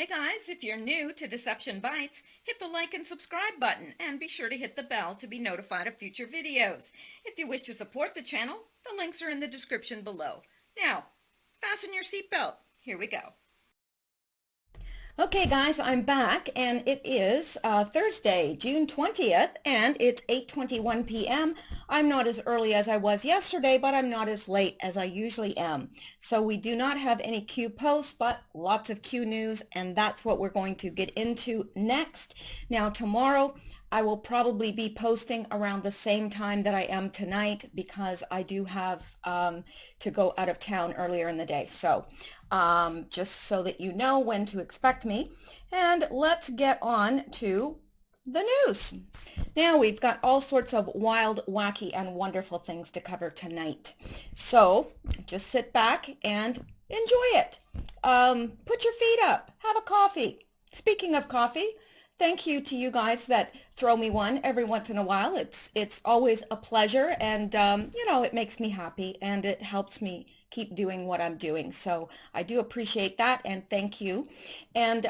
Hey guys, if you're new to Deception Bytes, hit the like and subscribe button and be sure to hit the bell to be notified of future videos. If you wish to support the channel, the links are in the description below. Now, fasten your seatbelt. Here we go. Okay guys, I'm back and it is Thursday, June 20th and it's 8:21 p.m. I'm not as early as I was yesterday, but I'm not as late as I usually am. So we do not have any Q posts, but lots of Q news, and that's what we're going to get into next. Now tomorrow, I will probably be posting around the same time that I am tonight because I do have to go out of town earlier in the day. So just so that you know when to expect me. And let's get on to the news. Now we've got all sorts of wild, wacky, and wonderful things to cover tonight. So just sit back and enjoy it. Put your feet up. Have a coffee. Speaking of coffee, thank you to you guys that throw me one every once in a while. It's always a pleasure, and it makes me happy and it helps me keep doing what I'm doing. So I do appreciate that, and thank you. And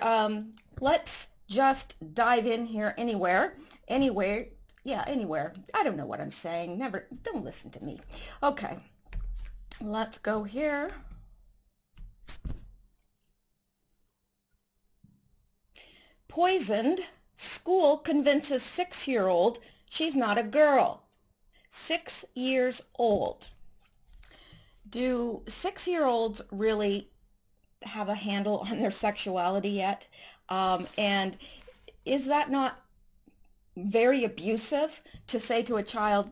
let's just dive in here anywhere. Yeah, anywhere. I don't know what I'm saying. Don't listen to me. Okay, let's go here. Poisoned, school convinces 6-year-old she's not a girl. 6 years old. Do 6-year-olds really have a handle on their sexuality yet? And is that not very abusive to say to a child,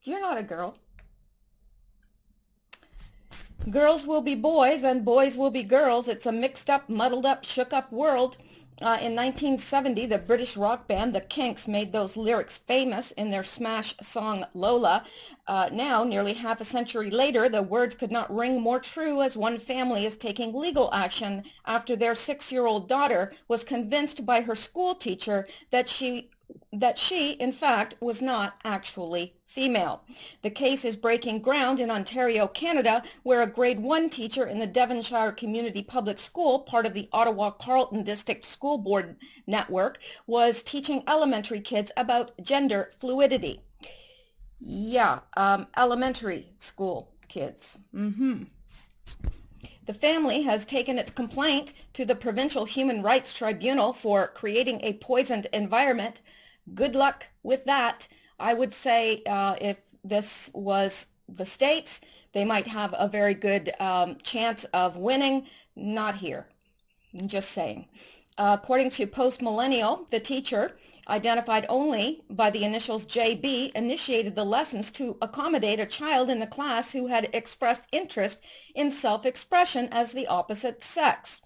you're not a girl? Girls will be boys and boys will be girls. It's a mixed up, muddled up, shook up world. In 1970, the British rock band The Kinks made those lyrics famous in their smash song Lola. Now, nearly half a century later, the words could not ring more true as one family is taking legal action after their 6-year-old daughter was convinced by her school teacher that she, in fact, was not actually female. The case is breaking ground in Ontario, Canada, where a grade 1 teacher in the Devonshire Community Public School, part of the Ottawa-Carleton District School Board network, was teaching elementary kids about gender fluidity. Yeah, elementary school kids. The family has taken its complaint to the Provincial Human Rights Tribunal for creating a poisoned environment. Good luck with that. I would say if this was the States, they might have a very good chance of winning. Not here. I'm just saying. According to Post Millennial, the teacher, identified only by the initials JB, initiated the lessons to accommodate a child in the class who had expressed interest in self-expression as the opposite sex.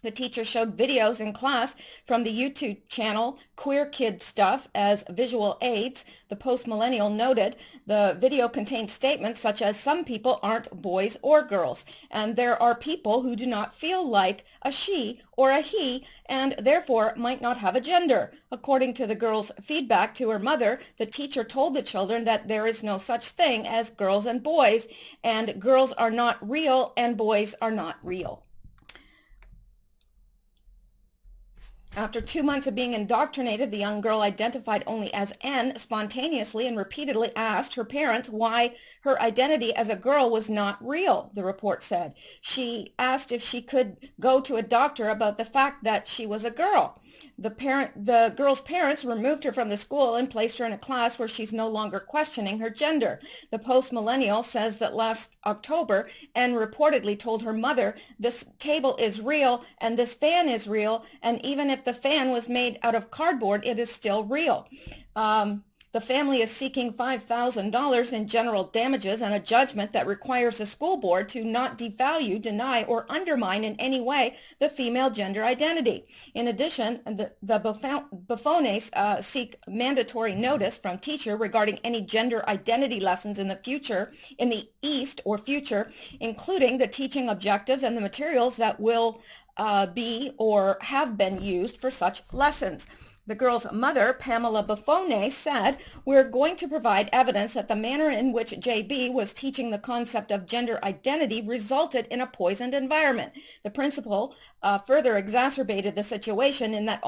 The teacher showed videos in class from the YouTube channel Queer Kid Stuff as visual aids. The Post-Millennial noted the video contained statements such as some people aren't boys or girls, and there are people who do not feel like a she or a he and therefore might not have a gender. According to the girl's feedback to her mother, the teacher told the children that there is no such thing as girls and boys, and girls are not real and boys are not real. After 2 months of being indoctrinated, the young girl identified only as N spontaneously and repeatedly asked her parents why her identity as a girl was not real, the report said. She asked if she could go to a doctor about the fact that she was a girl. The girl's parents removed her from the school and placed her in a class where she's no longer questioning her gender. The Post-Millennial says that last October, Anne reportedly told her mother, this table is real and this fan is real, and even if the fan was made out of cardboard, it is still real. The family is seeking $5,000 in general damages and a judgment that requires the school board to not devalue, deny, or undermine in any way the female gender identity. In addition, the Buffones seek mandatory notice from teacher regarding any gender identity lessons in the future, in the East or future, including the teaching objectives and the materials that will be or have been used for such lessons. The girl's mother, Pamela Buffone, said, "We're going to provide evidence that the manner in which JB was teaching the concept of gender identity resulted in a poisoned environment." The principal further exacerbated the situation in that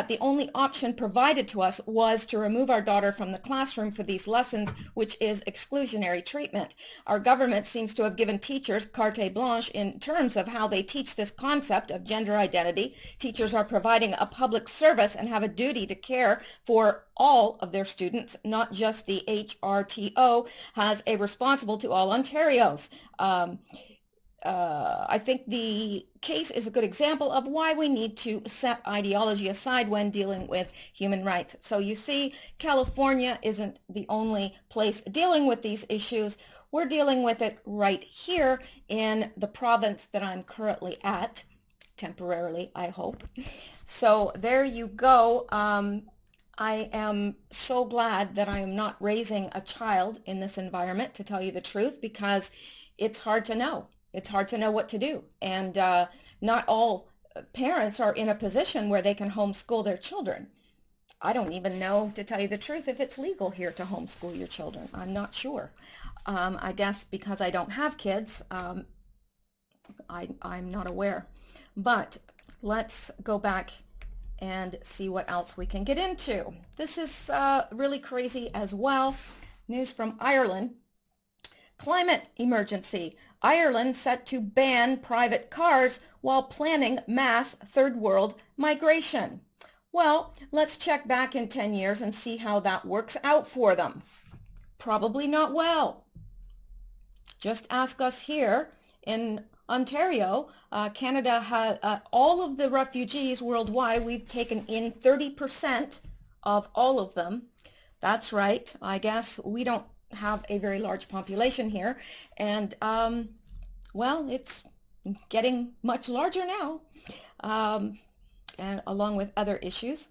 the only option provided to us was to remove our daughter from the classroom for these lessons, which is exclusionary treatment. Our government seems to have given teachers carte blanche in terms of how they teach this concept of gender identity. Teachers are providing a public service and have a duty to care for all of their students, not just the HRTO has a responsible to all Ontarios. I think the case is a good example of why we need to set ideology aside when dealing with human rights. So you see, California isn't the only place dealing with these issues. We're dealing with it right here in the province that I'm currently at, temporarily, I hope. So there you go. I am so glad that I am not raising a child in this environment, to tell you the truth, because it's hard to know. It's hard to know what to do. And not all parents are in a position where they can homeschool their children. I don't even know, to tell you the truth, if it's legal here to homeschool your children. I'm not sure. I guess because I don't have kids, I'm not aware. But let's go back and see what else we can get into. This is really crazy as well. News from Ireland. Climate emergency. Ireland set to ban private cars while planning mass third world migration. Well, let's check back in 10 years and see how that works out for them. Probably not well. Just ask us here in Ontario. Canada has all of the refugees worldwide. We've taken in 30% of all of them. That's right. I guess we don't have a very large population here, and well, it's getting much larger now, and along with other issues.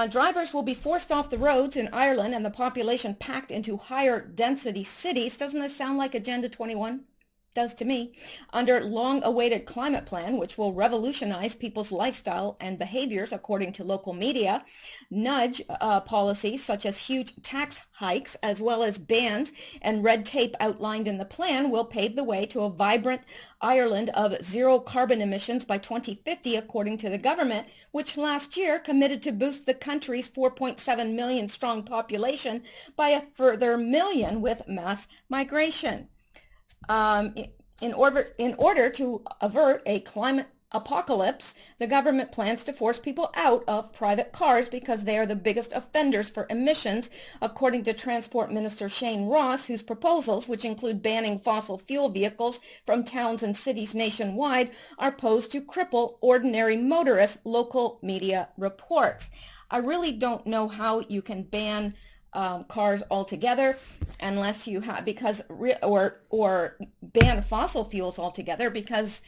Drivers will be forced off the roads in Ireland and the population packed into higher density cities. Doesn't this sound like Agenda 21? Does to me. Under long-awaited climate plan, which will revolutionize people's lifestyle and behaviors, according to local media. Nudge policies such as huge tax hikes, as well as bans and red tape outlined in the plan, will pave the way to a vibrant Ireland of zero carbon emissions by 2050, according to the government, which last year committed to boost the country's 4.7 million strong population by a further million with mass migration. In order to avert a climate apocalypse, the government plans to force people out of private cars because they are the biggest offenders for emissions, according to Transport Minister Shane Ross, whose proposals, which include banning fossil fuel vehicles from towns and cities nationwide, are posed to cripple ordinary motorists, local media reports. I really don't know how you can ban cars altogether, unless you have, or ban fossil fuels altogether, because,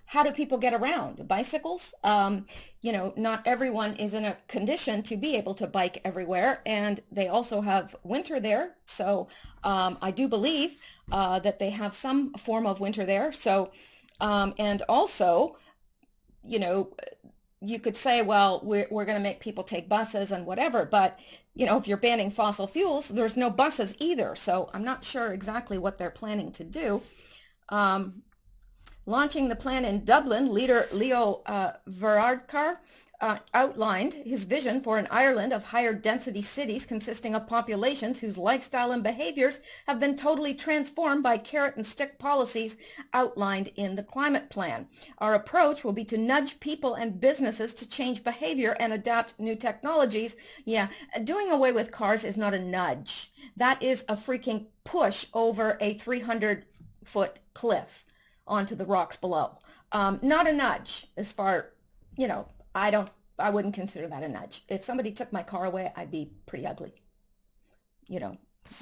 how do people get around? Bicycles? Not everyone is in a condition to be able to bike everywhere, and they also have winter there. So I do believe that they have some form of winter there. So, and also, you could say, well, we're going to make people take buses and whatever, but if you're banning fossil fuels, there's no buses either. So I'm not sure exactly what they're planning to do. Launching the plan in Dublin, leader Leo Varadkar outlined his vision for an Ireland of higher density cities consisting of populations whose lifestyle and behaviors have been totally transformed by carrot and stick policies outlined in the climate plan. Our approach will be to nudge people and businesses to change behavior and adapt new technologies. Yeah, doing away with cars is not a nudge. That is a freaking push over a 300-foot cliff onto the rocks below. Not a nudge as far, I wouldn't consider that a nudge. If somebody took my car away, I'd be pretty ugly.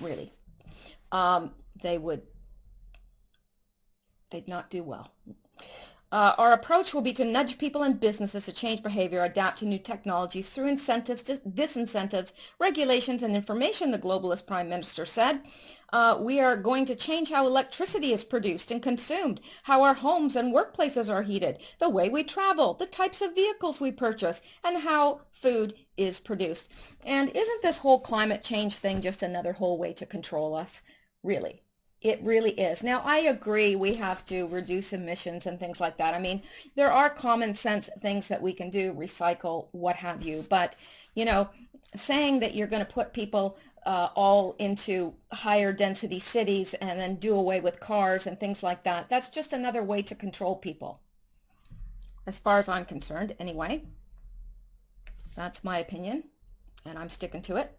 Really. They'd not do well. Our approach will be to nudge people and businesses to change behavior, adapt to new technologies through incentives, disincentives, regulations, and information, the globalist prime minister said. We are going to change how electricity is produced and consumed, how our homes and workplaces are heated, the way we travel, the types of vehicles we purchase, and how food is produced. And isn't this whole climate change thing just another whole way to control us? Really? It really is. Now, I agree we have to reduce emissions and things like that. I mean, there are common sense things that we can do, recycle, what have you. But, saying that you're going to put people all into higher density cities and then do away with cars and things like that, that's just another way to control people. As far as I'm concerned, anyway. That's my opinion, and I'm sticking to it.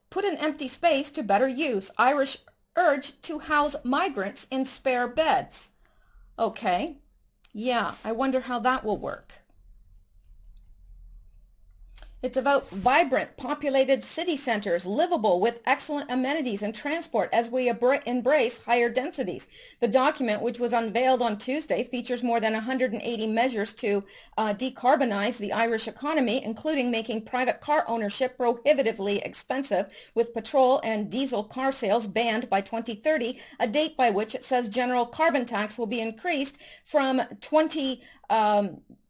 Put an empty space to better use. Irish urge to house migrants in spare beds. Okay. Yeah, I wonder how that will work. It's about vibrant, populated city centers, livable with excellent amenities and transport as we embrace higher densities. The document, which was unveiled on Tuesday, features more than 180 measures to decarbonize the Irish economy, including making private car ownership prohibitively expensive, with petrol and diesel car sales banned by 2030, a date by which it says general carbon tax will be increased from 20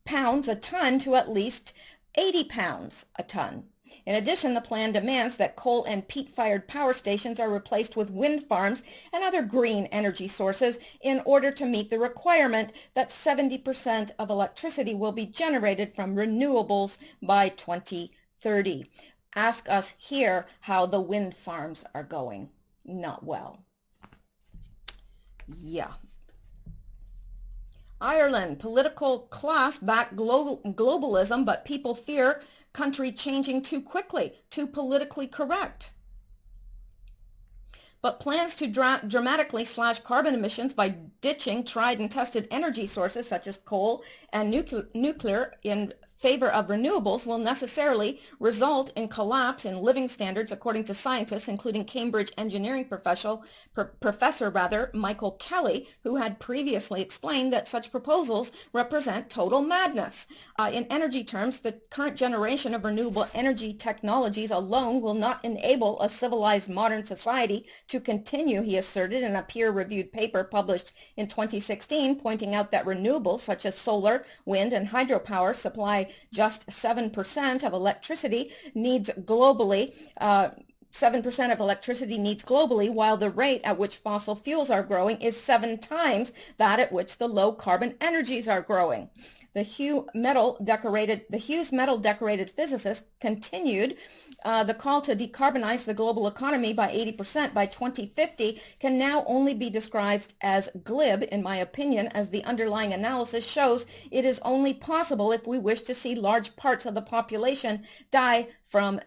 pounds a ton to at least 80 pounds a ton. In addition, the plan demands that coal and peat-fired power stations are replaced with wind farms and other green energy sources in order to meet the requirement that 70% of electricity will be generated from renewables by 2030. Ask us here how the wind farms are going. Not well. Yeah. Ireland, political class back globalism, but people fear country changing too quickly, too politically correct. But plans to dramatically slash carbon emissions by ditching tried and tested energy sources such as coal and nuclear in favor of renewables will necessarily result in collapse in living standards, according to scientists, including Cambridge engineering professor Michael Kelly, who had previously explained that such proposals represent total madness. In energy terms, the current generation of renewable energy technologies alone will not enable a civilized modern society to continue, he asserted in a peer-reviewed paper published in 2016, pointing out that renewables such as solar, wind, and hydropower supply just 7% of electricity needs globally. 7% of electricity needs globally, while the rate at which fossil fuels are growing is 7 times that at which the low-carbon energies are growing. The Hughes Metal decorated physicist continued, the call to decarbonize the global economy by 80% by 2050 can now only be described as glib, in my opinion, as the underlying analysis shows it is only possible if we wish to see large parts of the population die from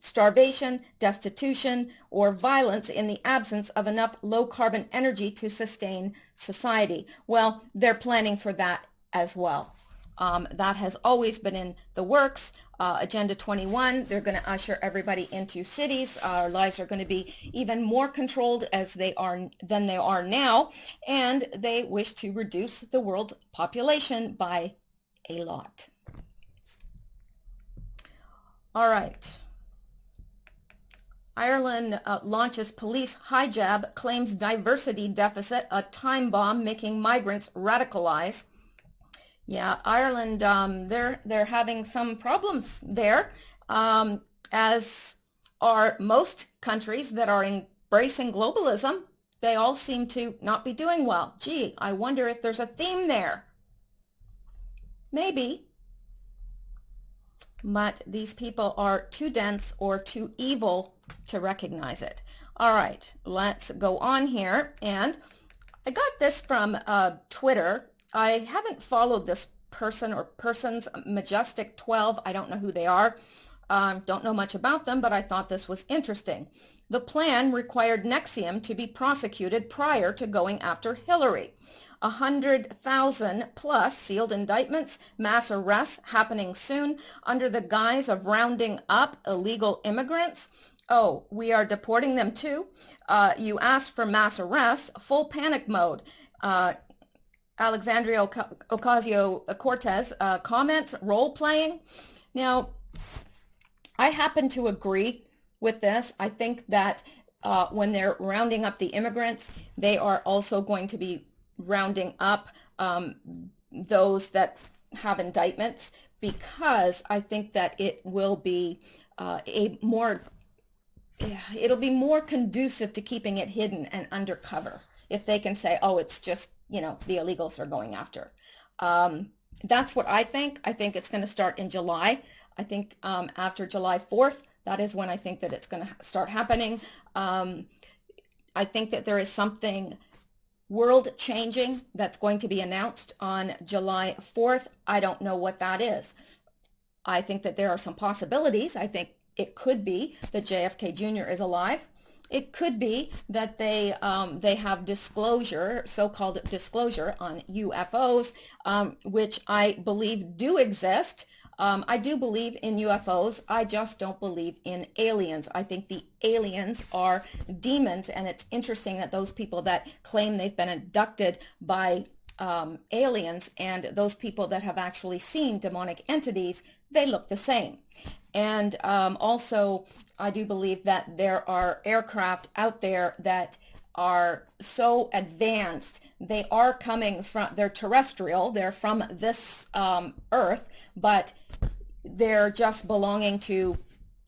starvation, destitution, or violence in the absence of enough low-carbon energy to sustain society. Well, they're planning for that as well. That has always been in the works. Agenda 21, they're going to usher everybody into cities. Our lives are going to be even more controlled than they are now, and they wish to reduce the world population by a lot. All right. Ireland launches police hijab, claims diversity deficit, a time bomb making migrants radicalize. Yeah, Ireland, they're having some problems there, as are most countries that are embracing globalism. They all seem to not be doing well. Gee, I wonder if there's a theme there. Maybe. But these people are too dense or too evil to recognize it. All right, let's go on here. And I got this from Twitter. I haven't followed this person or persons, Majestic 12. I don't know who they are. Don't know much about them, but I thought this was interesting. The plan required Nxivm to be prosecuted prior to going after Hillary. 100,000 plus sealed indictments, mass arrests happening soon under the guise of rounding up illegal immigrants. Oh, we are deporting them too. You asked for mass arrests, full panic mode. Alexandria Ocasio-Cortez comments, role-playing. Now, I happen to agree with this. I think that when they're rounding up the immigrants, they are also going to be rounding up those that have indictments, because I think that it will be it'll be more conducive to keeping it hidden and undercover if they can say, oh, it's just, the illegals are going after. That's what I think. I think it's going to start in July. I think after July 4th, that is when I think that it's going to start happening. I think that there is something world-changing that's going to be announced on July 4th. I don't know what that is. I think that there are some possibilities. I think it could be that JFK Jr. is alive. It could be that they have disclosure, so-called disclosure on UFOs, which I believe do exist. I do believe in UFOs. I just don't believe in aliens. I think the aliens are demons, and it's interesting that those people that claim they've been abducted by aliens and those people that have actually seen demonic entities, they look the same. And also, I do believe that there are aircraft out there that are so advanced. They are coming from, they're terrestrial, they're from this Earth, but they're just belonging to,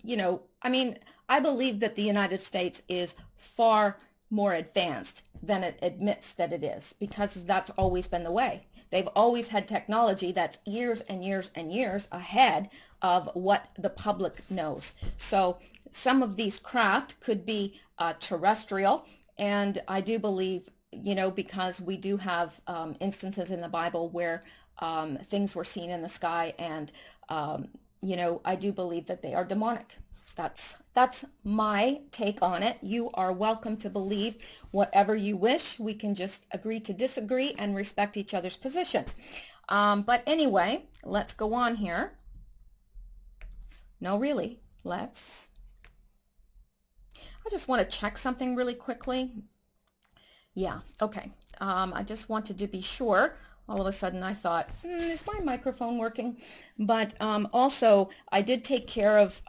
I believe that the United States is far more advanced than it admits that it is, because that's always been the way. They've always had technology that's years and years and years ahead of what the public knows. So some of these craft could be terrestrial, and I do believe, because we do have instances in the Bible where things were seen in the sky, and I do believe that they are demonic. That's my take on it. You are welcome to believe whatever you wish. We can just agree to disagree and respect each other's position. But anyway, let's go on here. No, really, let's. I just want to check something really quickly. Yeah, okay. I just wanted to be sure. All of a sudden I thought, is my microphone working? But also, I did take care of,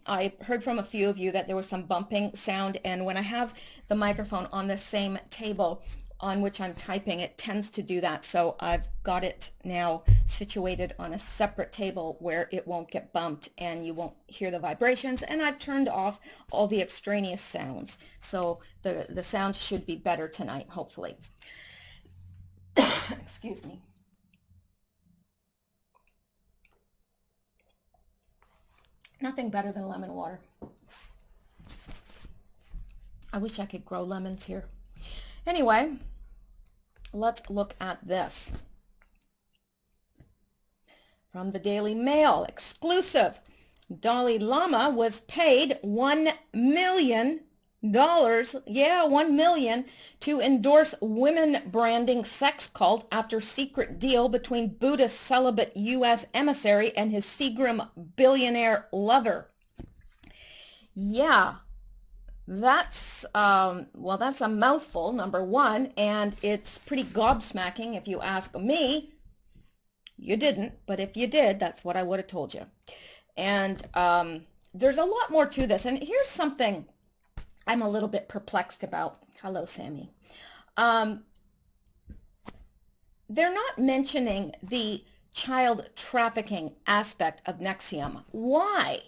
I heard from a few of you that there was some bumping sound, and when I have the microphone on the same table on which I'm typing, it tends to do that. So I've got it now situated on a separate table where it won't get bumped and you won't hear the vibrations, and I've turned off all the extraneous sounds. So the sound should be better tonight, hopefully. Excuse me. Nothing better than lemon water. I wish I could grow lemons here. Anyway, let's look at this. From the Daily Mail, exclusive. Dalai Lama was paid $1 million. Yeah, $1 million to endorse women branding sex cult after secret deal between Buddhist celibate U.S. emissary and his Nxivm billionaire lover. Yeah, that's that's a mouthful, number one, and it's pretty gobsmacking if you ask me. You didn't, but if you did, that's what I would have told you. And there's a lot more to this, and here's something I'm a little bit perplexed about. Hello, Sammy. They're not mentioning the child trafficking aspect of Nxivm. Why?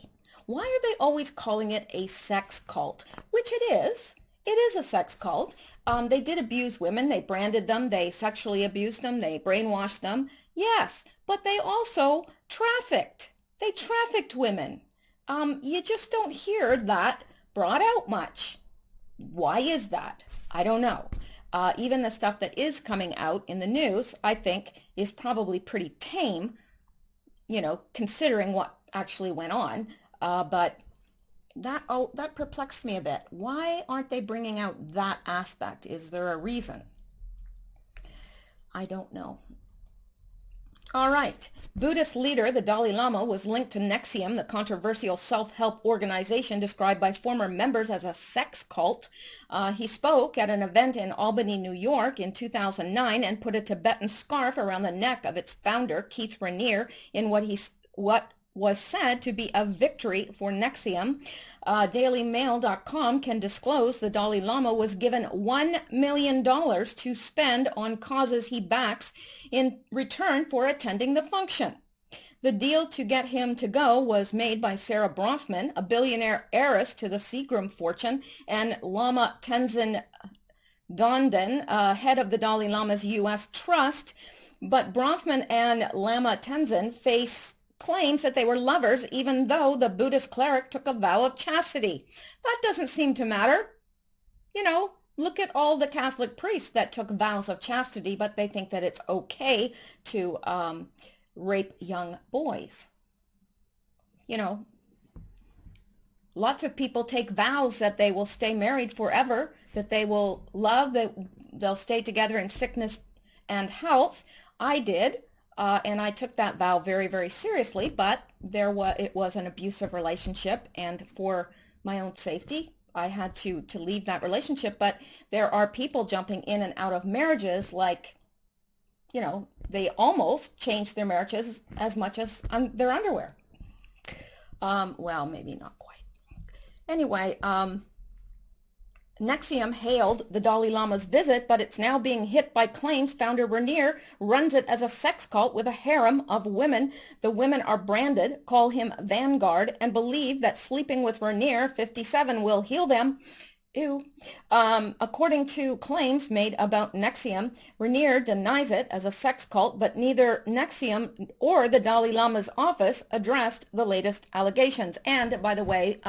Why are they always calling it a sex cult? Which it is. It is a sex cult. They did abuse women. They branded them. They sexually abused them. They brainwashed them. Yes, but they also trafficked. They trafficked women. You just don't hear that brought out much. Why is that? I don't know. Even the stuff that is coming out in the news, I think, is probably pretty tame, considering what actually went on. But that perplexed me a bit. Why aren't they bringing out that aspect? Is there a reason? I don't know. All right. Buddhist leader, the Dalai Lama, was linked to Nxivm, the controversial self-help organization described by former members as a sex cult. He spoke at an event in Albany, New York in 2009 and put a Tibetan scarf around the neck of its founder, Keith Raniere, in what was said to be a victory for Nxivm. DailyMail.com can disclose the Dalai Lama was given $1 million to spend on causes he backs in return for attending the function. The deal to get him to go was made by Sarah Bronfman, a billionaire heiress to the Nxivm fortune, and Lama Tenzin Gyaltsen, head of the Dalai Lama's U.S. trust. But Bronfman and Lama Tenzin face claims that they were lovers, even though the Buddhist cleric took a vow of chastity. That doesn't seem to matter. You know, look at all the Catholic priests that took vows of chastity, but they think that it's okay to rape young boys. You know, lots of people take vows that they will stay married forever, that they will love, that they'll stay together in sickness and health. I did. And I took that vow very, very seriously, but it was an abusive relationship, and for my own safety, I had to leave that relationship. But there are people jumping in and out of marriages like, you know, they almost changed their marriages as much as their underwear. Well, maybe not quite. Anyway, Nxivm hailed the Dalai Lama's visit, but it's now being hit by claims founder Raniere runs it as a sex cult with a harem of women. The women are branded, call him Vanguard, and believe that sleeping with Raniere, 57, will heal them. Ew. According to claims made about Nxivm, Raniere denies it as a sex cult, but neither Nxivm or the Dalai Lama's office addressed the latest allegations. And by the way,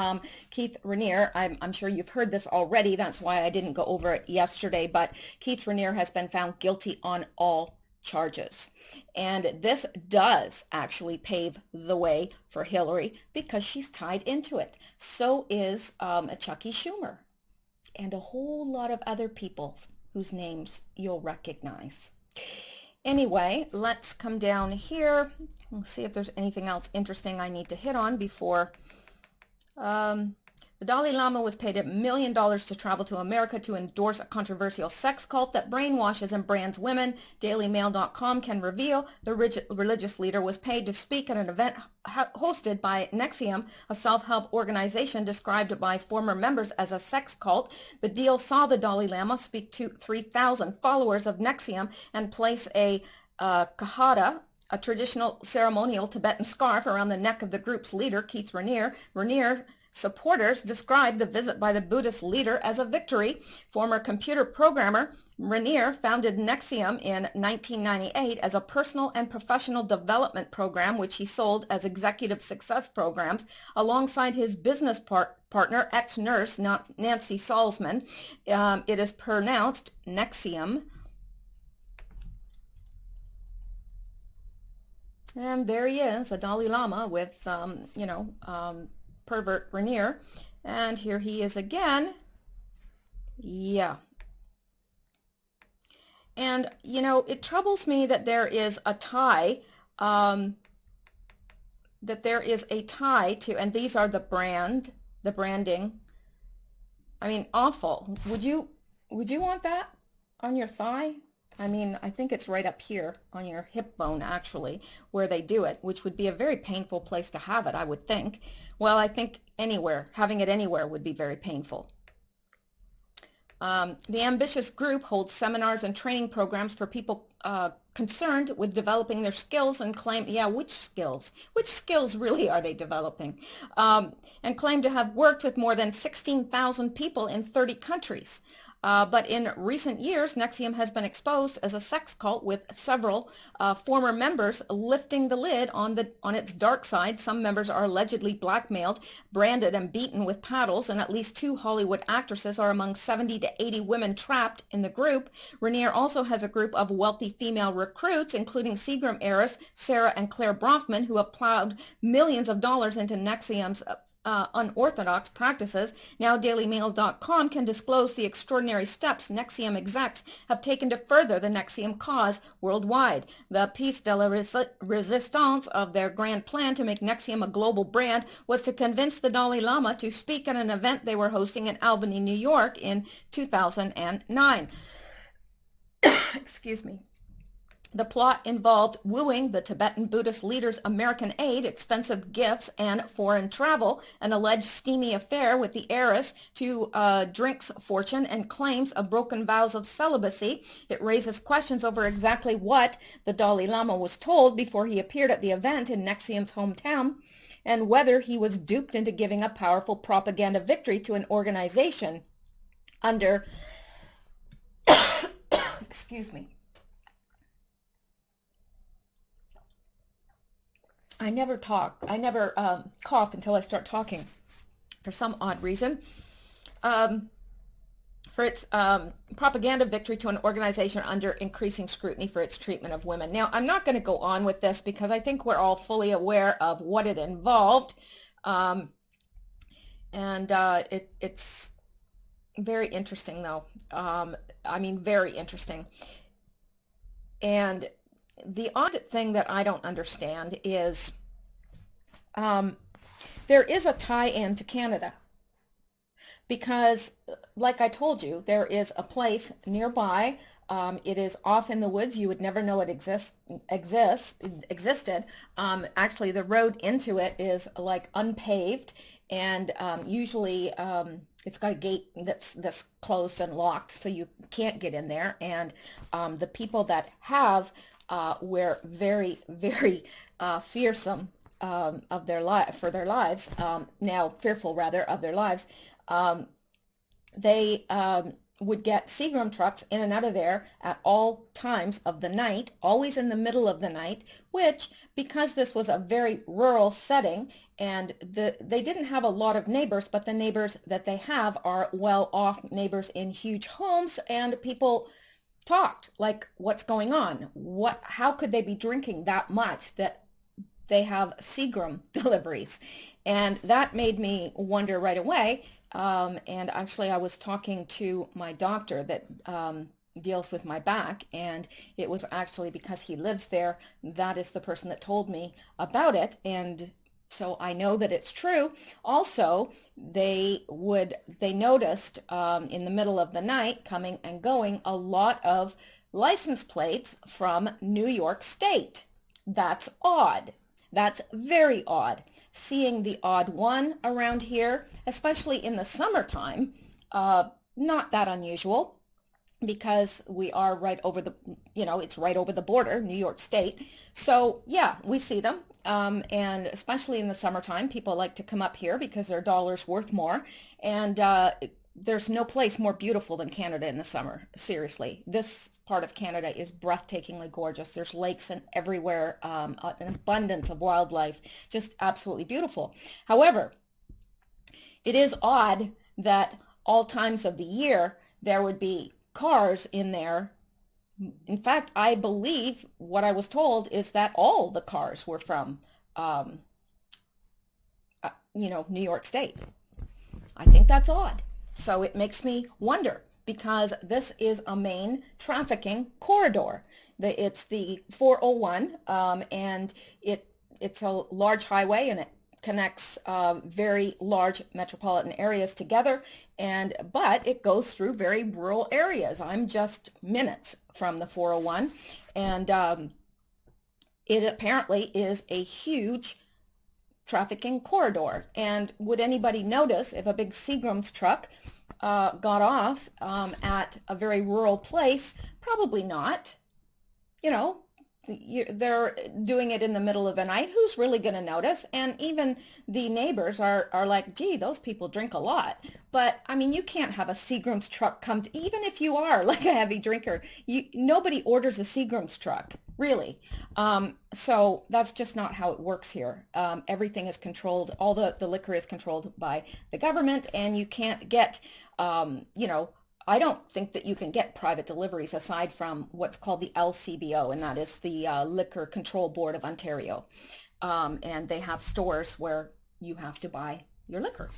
Keith Raniere, I'm sure you've heard this already. That's why I didn't go over it yesterday, but Keith Raniere has been found guilty on all charges. And this does actually pave the way for Hillary because she's tied into it. So is Chucky Schumer. And a whole lot of other people whose names you'll recognize. Anyway, let's come down here. We'll see if there's anything else interesting I need to hit on before. The Dalai Lama was paid $1 million to travel to America to endorse a controversial sex cult that brainwashes and brands women. DailyMail.com can reveal the religious leader was paid to speak at an event hosted by Nxivm, a self-help organization described by former members as a sex cult. The deal saw the Dalai Lama speak to 3,000 followers of Nxivm and place a kahada, a traditional ceremonial Tibetan scarf, around the neck of the group's leader, Keith Raniere. Raniere supporters described the visit by the Buddhist leader as a victory. Former computer programmer Raniere founded Nxivm in 1998 as a personal and professional development program, which he sold as executive success programs alongside his business partner, ex-nurse Nancy Salzman. It is pronounced Nxivm. And there he is, a Dalai Lama with, pervert Raniere. And here he is again. Yeah. And, it troubles me that there is a tie, to, and these are the branding. I mean, awful. Would you want that on your thigh? I mean, I think it's right up here on your hip bone, actually, where they do it, which would be a very painful place to have it, I would think. Well, I think having it anywhere would be very painful. The ambitious group holds seminars and training programs for people concerned with developing their skills and claim, which skills? Which skills really are they developing? And claim to have worked with more than 16,000 people in 30 countries. But in recent years, Nxivm has been exposed as a sex cult, with several former members lifting the lid on its dark side. Some members are allegedly blackmailed, branded, and beaten with paddles, and at least 2 Hollywood actresses are among 70 to 80 women trapped in the group. Raniere also has a group of wealthy female recruits, including Nxivm heiress Sarah and Claire Bronfman, who have plowed millions of dollars into Nxivm's unorthodox practices, now DailyMail.com can disclose the extraordinary steps Nxivm execs have taken to further the Nxivm cause worldwide. The piece de la resistance of their grand plan to make Nxivm a global brand was to convince the Dalai Lama to speak at an event they were hosting in Albany, New York in 2009. Excuse me. The plot involved wooing the Tibetan Buddhist leader's American aid, expensive gifts, and foreign travel, an alleged steamy affair with the heiress to Drink's fortune, and claims of broken vows of celibacy. It raises questions over exactly what the Dalai Lama was told before he appeared at the event in Nxivm's hometown, and whether he was duped into giving a powerful propaganda victory to an organization under, excuse me, I never cough until I start talking for some odd reason. For its propaganda victory to an organization under increasing scrutiny for its treatment of women. Now, I'm not going to go on with this because I think we're all fully aware of what it involved. It's very interesting, though. Very interesting. And the odd thing that I don't understand is there is a tie-in to Canada because, like I told you, there is a place nearby. It is off in the woods. You would never know it existed. Actually, the road into it is like unpaved, and usually it's got a gate that's closed and locked, so you can't get in there. And the people that have were very, very fearsome of their for their lives. Now fearful rather of their lives. They would get Nxivm trucks in and out of there at all times of the night, always in the middle of the night, which, because this was a very rural setting and they didn't have a lot of neighbors, but the neighbors that they have are well-off neighbors in huge homes, and people talked like, what's going on? How could they be drinking that much that they have Nxivm deliveries? And that made me wonder right away. And actually, I was talking to my doctor that deals with my back, and it was actually because he lives there. That is the person that told me about it. And so I know that it's true. Also, they noticed in the middle of the night, coming and going, a lot of license plates from New York State. That's odd. That's very odd. Seeing the odd one around here, especially in the summertime, not that unusual because we are right over it's right over the border, New York State. So yeah, we see them. And especially in the summertime, people like to come up here because their dollar's worth more. And there's no place more beautiful than Canada in the summer. Seriously, this part of Canada is breathtakingly gorgeous. There's lakes and everywhere, an abundance of wildlife, just absolutely beautiful. However, it is odd that all times of the year there would be cars in there. In fact, I believe what I was told is that all the cars were from, New York State. I think that's odd. So it makes me wonder, because this is a main trafficking corridor. It's the 401, and it's a large highway, and it connects very large metropolitan areas together, but it goes through very rural areas. I'm just minutes from the 401, and it apparently is a huge trafficking corridor. And would anybody notice if a big Seagram's truck got off at a very rural place? Probably not. They're doing it in the middle of the night. Who's really going to notice? And even the neighbors are like, gee, those people drink a lot. But I mean, you can't have a Seagram's truck come to, even if you are like a heavy drinker, nobody orders a Seagram's truck, really. So that's just not how it works here. Everything is controlled. All the liquor is controlled by the government, and you can't get, I don't think that you can get private deliveries aside from what's called the LCBO, and that is the Liquor Control Board of Ontario. And they have stores where you have to buy your liquor.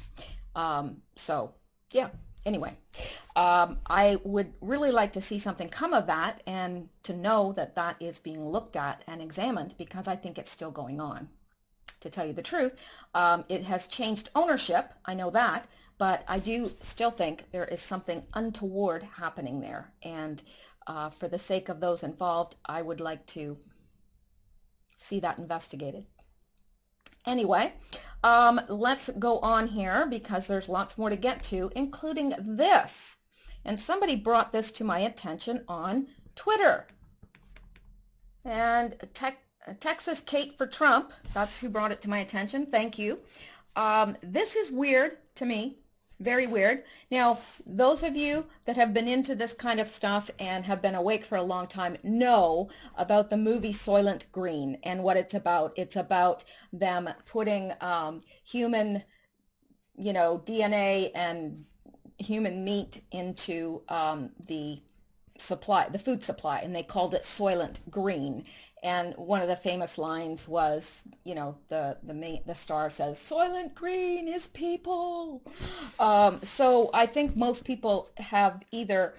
So yeah, anyway, I would really like to see something come of that and to know that that is being looked at and examined, because I think it's still going on. To tell you the truth, it has changed ownership, I know that, but I do still think there is something untoward happening there. And for the sake of those involved, I would like to see that investigated. Anyway, let's go on here because there's lots more to get to, including this. And somebody brought this to my attention on Twitter. And Texas Kate for Trump, that's who brought it to my attention. Thank you. This is weird to me. Very weird. Now, those of you that have been into this kind of stuff and have been awake for a long time know about the movie Soylent Green and what it's about. It's about them putting human, DNA and human meat into the food supply, and they called it Soylent Green. And one of the famous lines was, the star says, "Soylent Green is people." So I think most people have either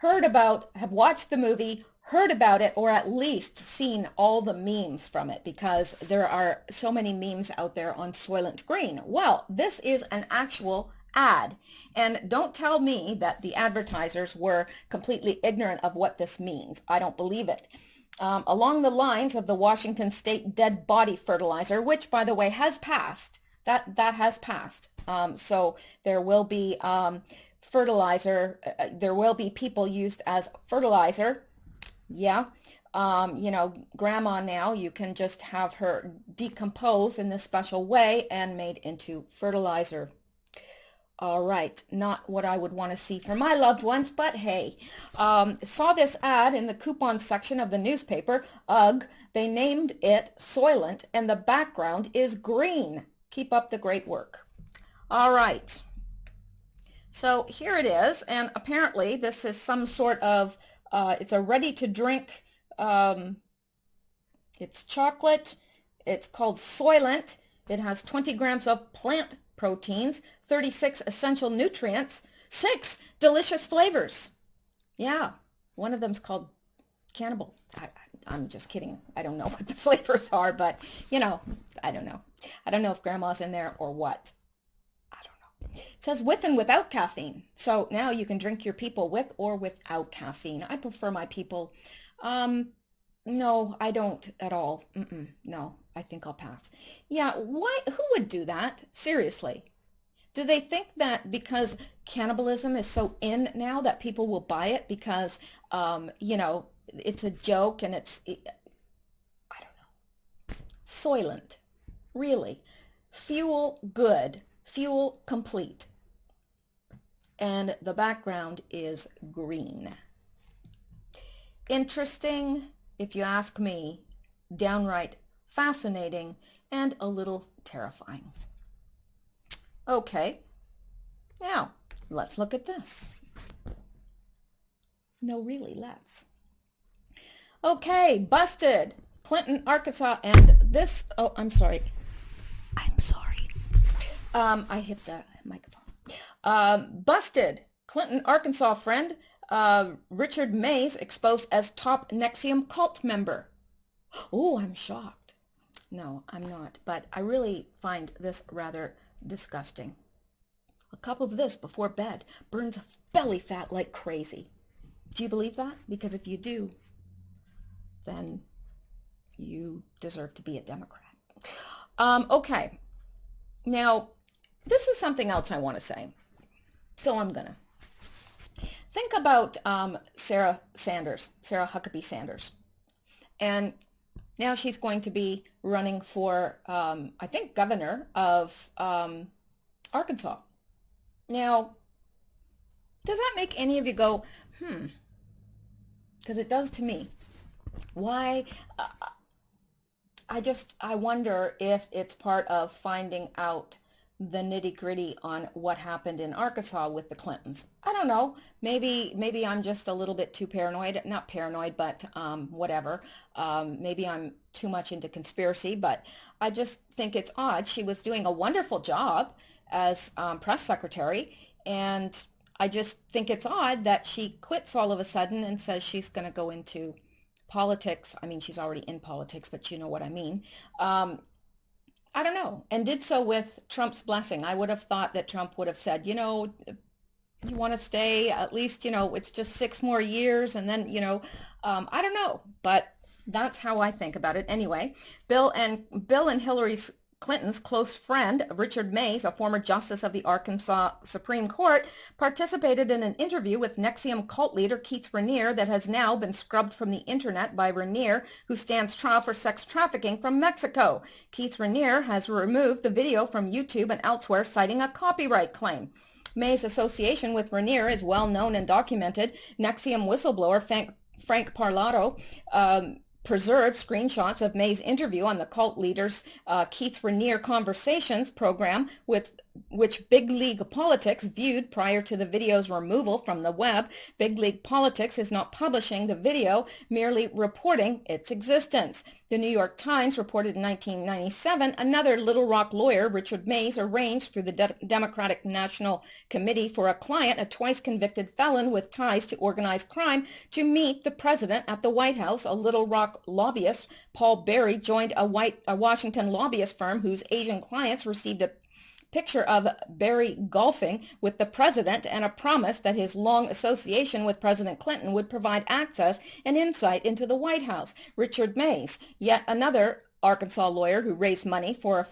have watched the movie, heard about it, or at least seen all the memes from it, because there are so many memes out there on Soylent Green. Well, this is an actual ad. And don't tell me that the advertisers were completely ignorant of what this means. I don't believe it. Along the lines of the Washington State dead body fertilizer, which, by the way, has passed. That has passed. So there will be fertilizer. There will be people used as fertilizer. Yeah. Grandma now, you can just have her decompose in this special way and made into fertilizer. All right, not what I would want to see for my loved ones, but hey, saw this ad in the coupon section of the newspaper. Ugh, they named it Soylent, and the background is green. Keep up the great work. All right, so here it is, and apparently this is some sort of, it's a ready-to-drink, it's chocolate, it's called Soylent. It has 20 grams of plant proteins, 36 essential nutrients, 6 delicious flavors. Yeah, one of them's called Cannibal. I'm just kidding. I don't know what the flavors are, but, I don't know. I don't know if grandma's in there or what. I don't know. It says with and without caffeine. So now you can drink your people with or without caffeine. I prefer my people. No, I don't at all. No, I think I'll pass. Yeah, why? Who would do that? Seriously. Do they think that because cannibalism is so in now that people will buy it because, it's a joke and I don't know. Soylent. Really. Fuel good. Fuel complete. And the background is green. Interesting, if you ask me, downright fascinating, and a little terrifying. Okay, now let's look at this. No, really, let's. Okay, busted. Clinton, Arkansas, and this, oh, I'm sorry. I hit the microphone. Busted. Clinton, Arkansas friend, Richard Mays exposed as top Nxivm cult member. Oh, I'm shocked. No, I'm not, but I really find this rather disgusting. A cup of this before bed burns belly fat like crazy. Do you believe that? Because if you do, then you deserve to be a Democrat. Okay. Now, this is something else I want to say. So I'm going to. Think about Sarah Huckabee Sanders. And now she's going to be running for, I think, governor of Arkansas. Now, does that make any of you go, Because it does to me. Why? I wonder if it's part of finding out the nitty-gritty on what happened in Arkansas with the Clintons. I don't know. Maybe I'm just a little bit too paranoid. Not paranoid, but whatever. Maybe I'm too much into conspiracy, but I just think it's odd. She was doing a wonderful job as press secretary. And I just think it's odd that she quits all of a sudden and says she's going to go into politics. I mean, she's already in politics, but you know what I mean. I don't know. And did so with Trump's blessing. I would have thought that Trump would have said, you know, you want to stay at least, you know, it's just 6 more years. And then, you know, I don't know. But that's how I think about it. Anyway, Bill and Hillary Clinton's close friend, Richard Mays, a former justice of the Arkansas Supreme Court, participated in an interview with Nxivm cult leader Keith Raniere that has now been scrubbed from the internet by Raniere, who stands trial for sex trafficking from Mexico. Keith Raniere has removed the video from YouTube and elsewhere, citing a copyright claim. Mays' association with Raniere is well known and documented. Nxivm whistleblower Frank Parlato preserved screenshots of May's interview on the cult leader's Keith Raniere Conversations program, with which Big League Politics viewed prior to the video's removal from the web. Big League Politics is not publishing the video, merely reporting its existence. The New York Times reported in 1997 another Little Rock lawyer, Richard Mays, arranged through the Democratic National Committee for a client, a twice-convicted felon with ties to organized crime, to meet the president at the White House. A Little Rock lobbyist, Paul Berry, joined a Washington lobbyist firm whose Asian clients received a picture of Berry golfing with the president and a promise that his long association with President Clinton would provide access and insight into the White House. Richard Mays, yet another Arkansas lawyer who raised money for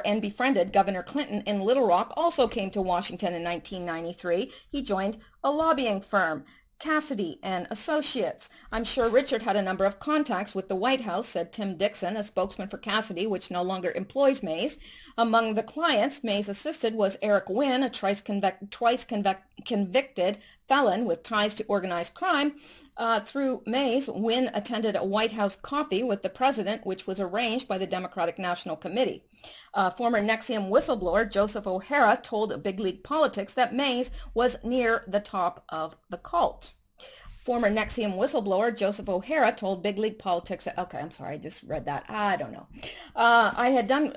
and befriended Governor Clinton in Little Rock, also came to Washington in 1993. He joined a lobbying firm, Cassidy and Associates. I'm sure Richard had a number of contacts with the White House, said Tim Dixon, a spokesman for Cassidy, which no longer employs Mays. Among the clients Mays assisted was Eric Wynn, a twice-convicted felon with ties to organized crime. Through Mays, Wynn attended a White House coffee with the president, which was arranged by the Democratic National Committee. Former Nxivm whistleblower Joseph O'Hara told Big League Politics that Mays was near the top of the cult. Former Nxivm whistleblower Joseph O'Hara told Big League Politics that, okay, I'm sorry, I just read that. I don't know. I had done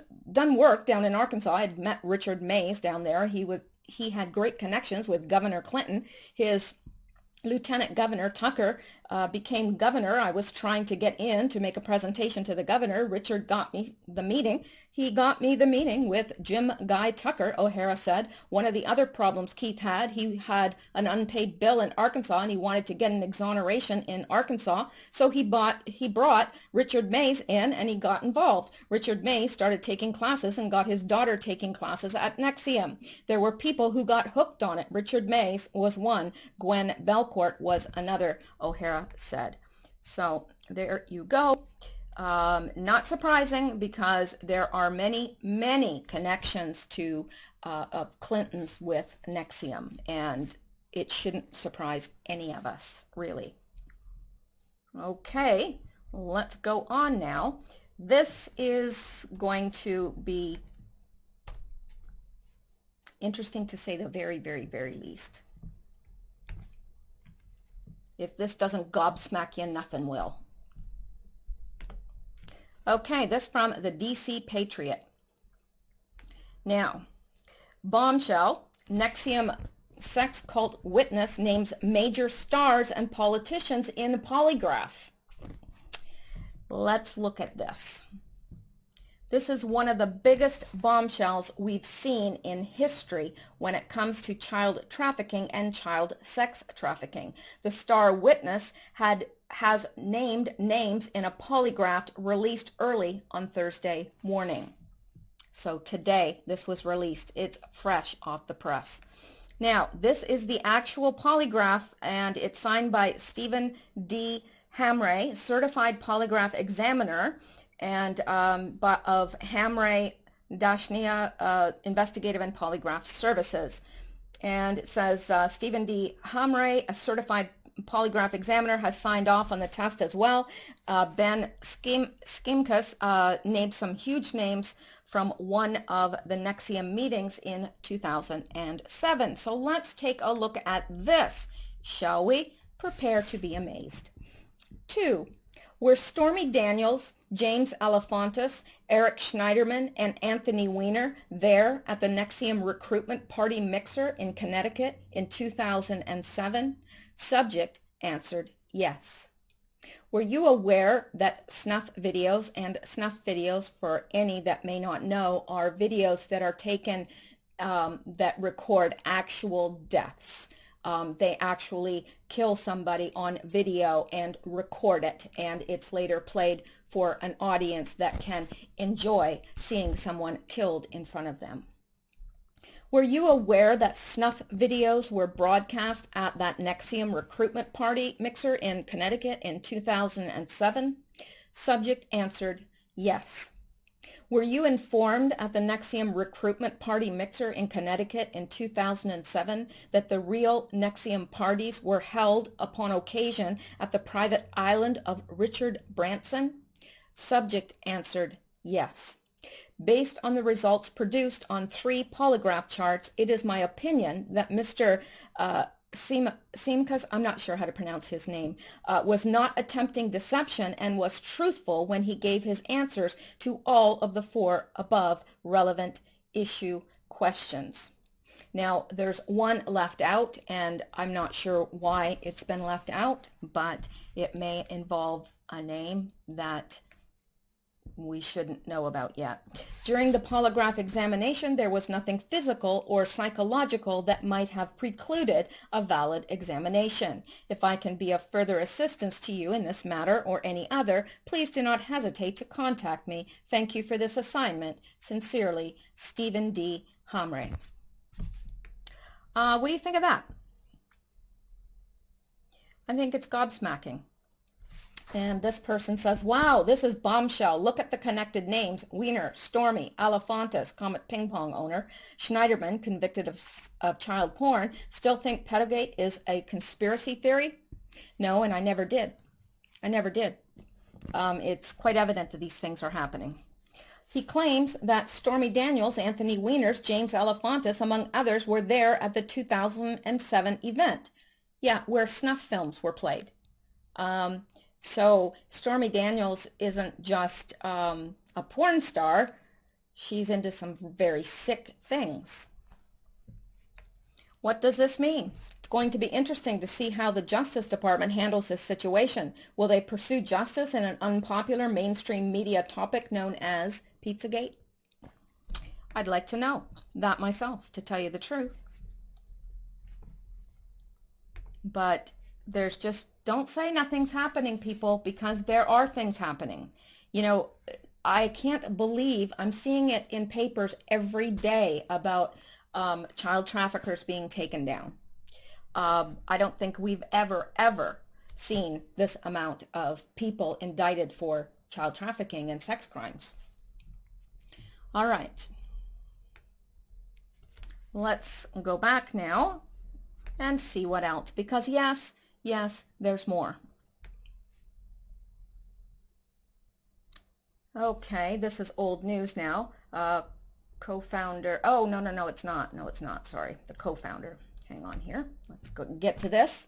work down in Arkansas. I had met Richard Mays down there. He had great connections with Governor Clinton. His Lieutenant Governor Tucker became governor. I was trying to get in to make a presentation to the governor. Richard got me the meeting. He got me the meeting with Jim Guy Tucker, O'Hara said. One of the other problems Keith had, he had an unpaid bill in Arkansas and he wanted to get an exoneration in Arkansas. So he brought Richard Mays in and he got involved. Richard Mays started taking classes and got his daughter taking classes at Nxivm. There were people who got hooked on it. Richard Mays was one. Gwen Belcourt was another, O'Hara said. So there you go. Not surprising, because there are many, many connections to of Clinton's with Nxivm, and it shouldn't surprise any of us, really. Okay, let's go on now. This is going to be interesting, to say the very, very, very least. If this doesn't gobsmack you, nothing will. Okay, this from the DC Patriot. Now, bombshell, Nxivm sex cult witness names major stars and politicians in polygraph. Let's look at this. This is one of the biggest bombshells we've seen in history when it comes to child trafficking and child sex trafficking. The star witness has named names in a polygraph released early on Thursday morning. So today this was released. It's fresh off the press. Now, this is the actual polygraph, and it's signed by Stephen D. Hamray, certified polygraph examiner, and of Hamray Dashnia Investigative and Polygraph Services. And it says Stephen D. Hamray, a certified polygraph examiner, has signed off on the test as well. Ben Skimkus named some huge names from one of the Nxivm meetings in 2007. So let's take a look at this, shall we? Prepare to be amazed. 2. Were Stormy Daniels James Alefantis, Eric Schneiderman, and Anthony Weiner there at the Nxivm recruitment party mixer in Connecticut in 2007? Subject answered yes. Were you aware that snuff videos, and snuff videos, for any that may not know, are videos that are taken that record actual deaths? They actually kill somebody on video and record it, and it's later played for an audience that can enjoy seeing someone killed in front of them. Were you aware that snuff videos were broadcast at that Nxivm recruitment party mixer in Connecticut in 2007? Subject answered yes. Were you informed at the Nxivm recruitment party mixer in Connecticut in 2007 that the real Nxivm parties were held upon occasion at the private island of Richard Branson? Subject answered yes. Based on the results produced on 3 polygraph charts, it is my opinion that Mr. Simkas, I'm not sure how to pronounce his name, was not attempting deception and was truthful when he gave his answers to all of the 4 above relevant issue questions. Now, there's one left out, and I'm not sure why it's been left out, but it may involve a name that we shouldn't know about yet. During the polygraph examination, there was nothing physical or psychological that might have precluded a valid examination. If I can be of further assistance to you in this matter or any other, please do not hesitate to contact me. Thank you for this assignment. Sincerely, Stephen D. Hamre. What do you think of that? I think it's gobsmacking. And this person says, wow, this is bombshell. Look at the connected names. Weiner, Stormy, Alefantis, Comet Ping Pong owner, Schneiderman, convicted of child porn. Still think Pedogate is a conspiracy theory? No, and I never did. I never did. It's quite evident that these things are happening. He claims that Stormy Daniels, Anthony Weiner's, James Alefantis, among others, were there at the 2007 event. Yeah, where snuff films were played. So Stormy Daniels isn't just a porn star. She's into some very sick things. What does this mean? It's going to be interesting to see how the Justice Department handles this situation. Will they pursue justice in an unpopular mainstream media topic known as Pizzagate? I'd like to know that myself, to tell you the truth. But there's just, don't say nothing's happening, people, because there are things happening. You know, I can't believe I'm seeing it in papers every day about child traffickers being taken down. I don't think we've ever seen this amount of people indicted for child trafficking and sex crimes. All right. Let's go back now and see what else, because yes, there's more. Okay, this is old news now. Co-founder, oh, no, it's not. No, it's not, sorry. The co-founder. Hang on here. Let's go get to this.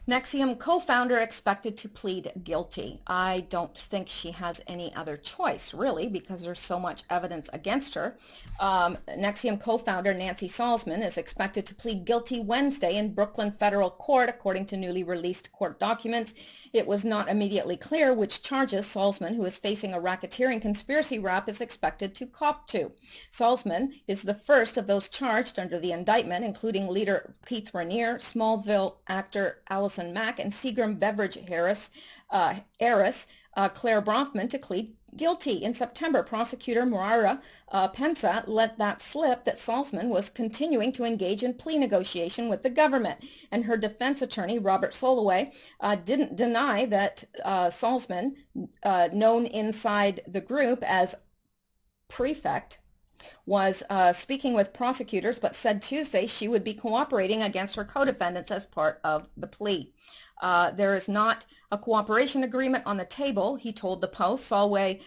Nxivm co-founder expected to plead guilty. I don't think she has any other choice, really, because there's so much evidence against her. Nxivm co-founder Nancy Salzman is expected to plead guilty Wednesday in Brooklyn federal court, according to newly released court documents. It was not immediately clear which charges Salzman, who is facing a racketeering conspiracy rap, is expected to cop to. Salzman is the first of those charged under the indictment, including leader Keith Raniere, Smallville actor Allison Mack, and Seagram Beverage heiress Claire Bronfman to plead guilty. In September, prosecutor Moira Pensa let that slip that Salzman was continuing to engage in plea negotiation with the government, and her defense attorney, Robert Soloway, didn't deny that Salzman, known inside the group as Prefect, was speaking with prosecutors, but said Tuesday she would be cooperating against her co-defendants as part of the plea. There is not a cooperation agreement on the table, he told the Post. Solway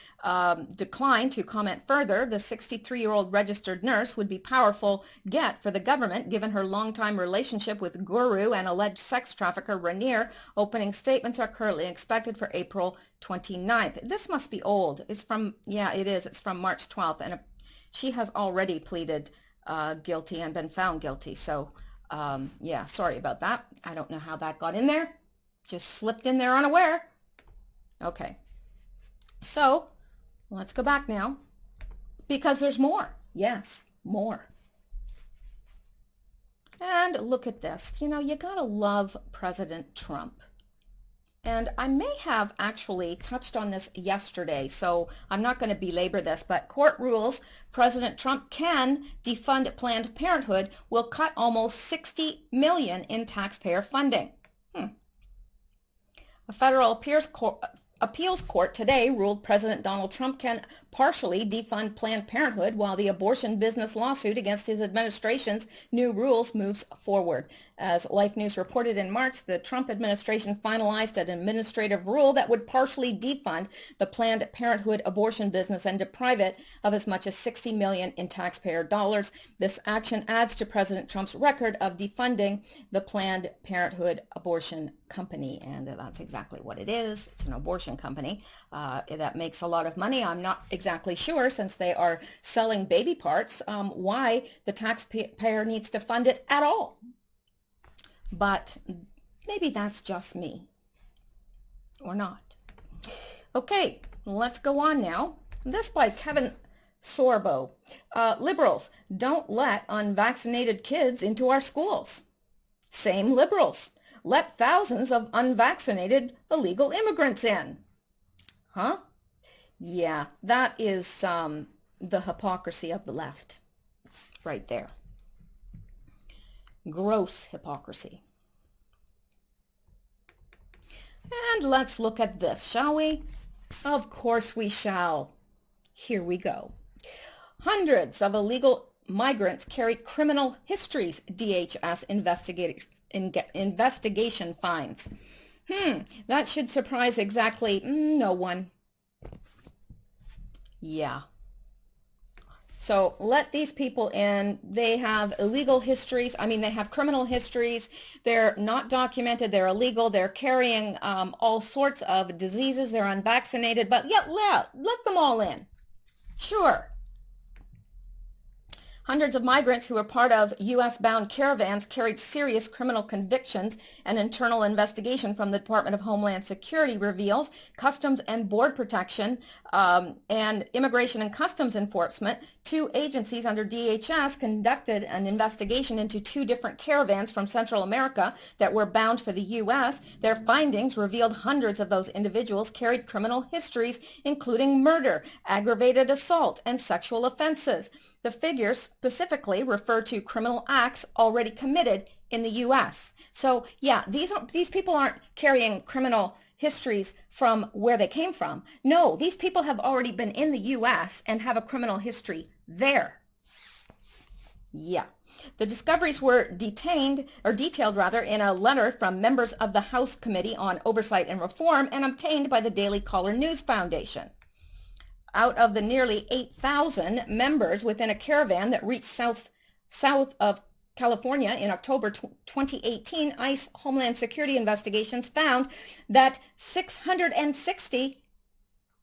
declined to comment further. The 63-year-old registered nurse would be powerful get for the government, given her longtime relationship with Guru and alleged sex trafficker Rainier. Opening statements are currently expected for April 29th. This must be old. It's from, yeah, it is. It's from March 12th. And she has already pleaded guilty and been found guilty. So, yeah, sorry about that. I don't know how that got in there. Just slipped in there unaware. Okay. So, let's go back now. Because there's more. Yes, more. And look at this. You know, you gotta love President Trump. And I may have actually touched on this yesterday, so I'm not going to belabor this, but court rules President Trump can defund Planned Parenthood will cut almost $60 million in taxpayer funding. A federal appeals court today ruled President Donald Trump can partially defund Planned Parenthood while the abortion business lawsuit against his administration's new rules moves forward. As Life News reported in March, the Trump administration finalized an administrative rule that would partially defund the Planned Parenthood abortion business and deprive it of as much as $60 million in taxpayer dollars. This action adds to President Trump's record of defunding the Planned Parenthood abortion company, and that's exactly what it is. It's an abortion company that makes a lot of money. I'm not exactly sure, since they are selling baby parts, why the taxpayer needs to fund it at all. But maybe that's just me, or not. Okay, let's go on now. This by Kevin Sorbo. Liberals, don't let unvaccinated kids into our schools. Same liberals. Let thousands of unvaccinated illegal immigrants in. Huh? Yeah, that is the hypocrisy of the left right there. Gross hypocrisy. And let's look at this, shall we? Of course we shall. Here we go. Hundreds of illegal migrants carried criminal histories, DHS investigation finds. That should surprise exactly no one. Yeah. So let these people in. They have illegal histories. I mean, they have criminal histories. They're not documented. They're illegal. They're carrying all sorts of diseases. They're unvaccinated. But yeah, let them all in. Sure. Hundreds of migrants who were part of U.S.-bound caravans carried serious criminal convictions. An internal investigation from the Department of Homeland Security reveals Customs and Border Protection and Immigration and Customs Enforcement, two agencies under DHS, conducted an investigation into two different caravans from Central America that were bound for the U.S. Their findings revealed hundreds of those individuals carried criminal histories, including murder, aggravated assault, and sexual offenses. The figures specifically refer to criminal acts already committed in the U.S. So, yeah, these people aren't carrying criminal histories from where they came from. No, these people have already been in the U.S. and have a criminal history there. Yeah. The discoveries were detailed in a letter from members of the House Committee on Oversight and Reform and obtained by the Daily Caller News Foundation. Out of the nearly 8,000 members within a caravan that reached south of California in October 2018, ICE Homeland Security investigations found that 660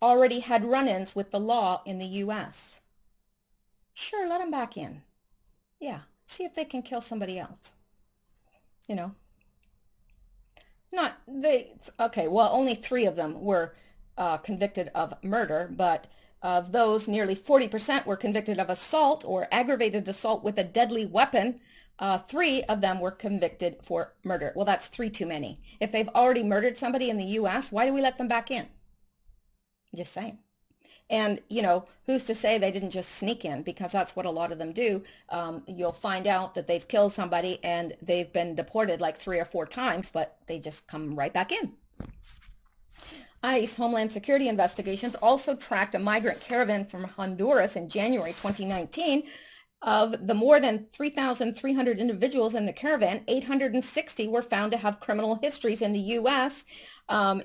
already had run-ins with the law in the U.S. Sure, let them back in. Yeah, see if they can kill somebody else. You know. Okay, well, only 3 of them were convicted of murder, but of those, nearly 40% were convicted of assault or aggravated assault with a deadly weapon. 3 of them were convicted for murder. Well, that's 3 too many. If they've already murdered somebody in the U.S., why do we let them back in? Just saying. And, you know, who's to say they didn't just sneak in? Because that's what a lot of them do. You'll find out that they've killed somebody and they've been deported like 3 or 4 times, but they just come right back in. ICE Homeland Security investigations also tracked a migrant caravan from Honduras in January 2019 Of the more than 3,300 individuals in the caravan, 860 were found to have criminal histories in the U.S.,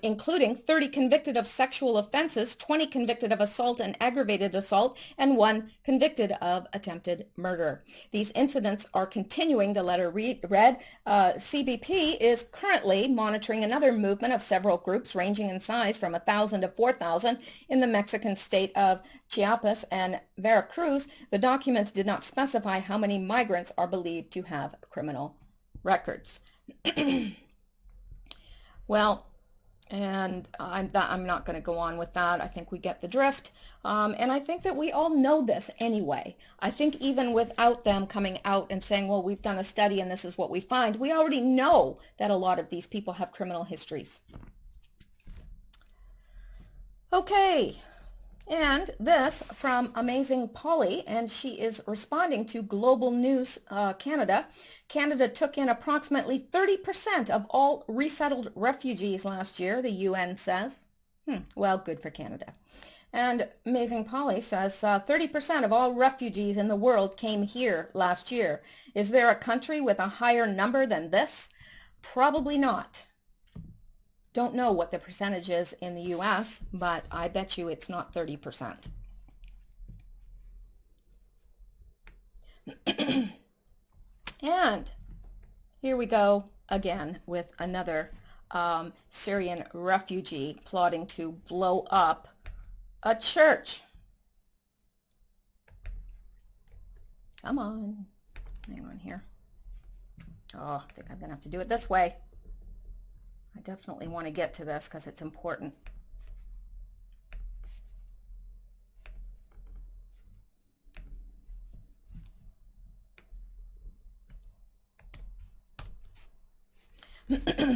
including 30 convicted of sexual offenses, 20 convicted of assault and aggravated assault, and 1 convicted of attempted murder. These incidents are continuing, the letter read. CBP is currently monitoring another movement of several groups ranging in size from 1,000 to 4,000 in the Mexican state of Chiapas and Veracruz. The documents did not specify how many migrants are believed to have criminal records. Well, and I'm not going to go on with that. I think we get the drift. And I think that we all know this anyway. I think even without them coming out and saying, well, we've done a study and this is what we find, we already know that a lot of these people have criminal histories. Okay. And this from Amazing Polly, and she is responding to Global News Canada. Canada took in approximately 30% of all resettled refugees last year, the UN says. Well, good for Canada. And Amazing Polly says 30% of all refugees in the world came here last year. Is there a country with a higher number than this? Probably not. Don't know what the percentage is in the U.S., but I bet you it's not 30%. And here we go again with another Syrian refugee plotting to blow up a church. Come on. Hang on here. Oh, I think I'm going to have to do it this way. I definitely want to get to this because it's important.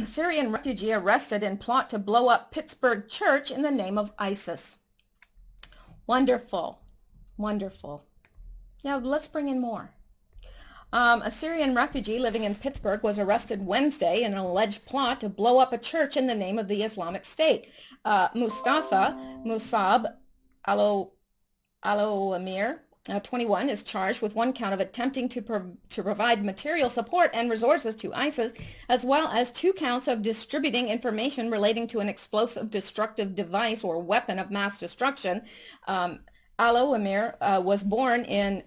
Syrian refugee arrested in plot to blow up Pittsburgh church in the name of ISIS. Wonderful. Wonderful. Yeah, let's bring in more. A Syrian refugee living in Pittsburgh was arrested Wednesday in an alleged plot to blow up a church in the name of the Islamic State. Mustafa Musab Alo-Amir, 21, is charged with 1 count of attempting to provide material support and resources to ISIS, as well as 2 counts of distributing information relating to an explosive destructive device or weapon of mass destruction. Alo-Amir was born in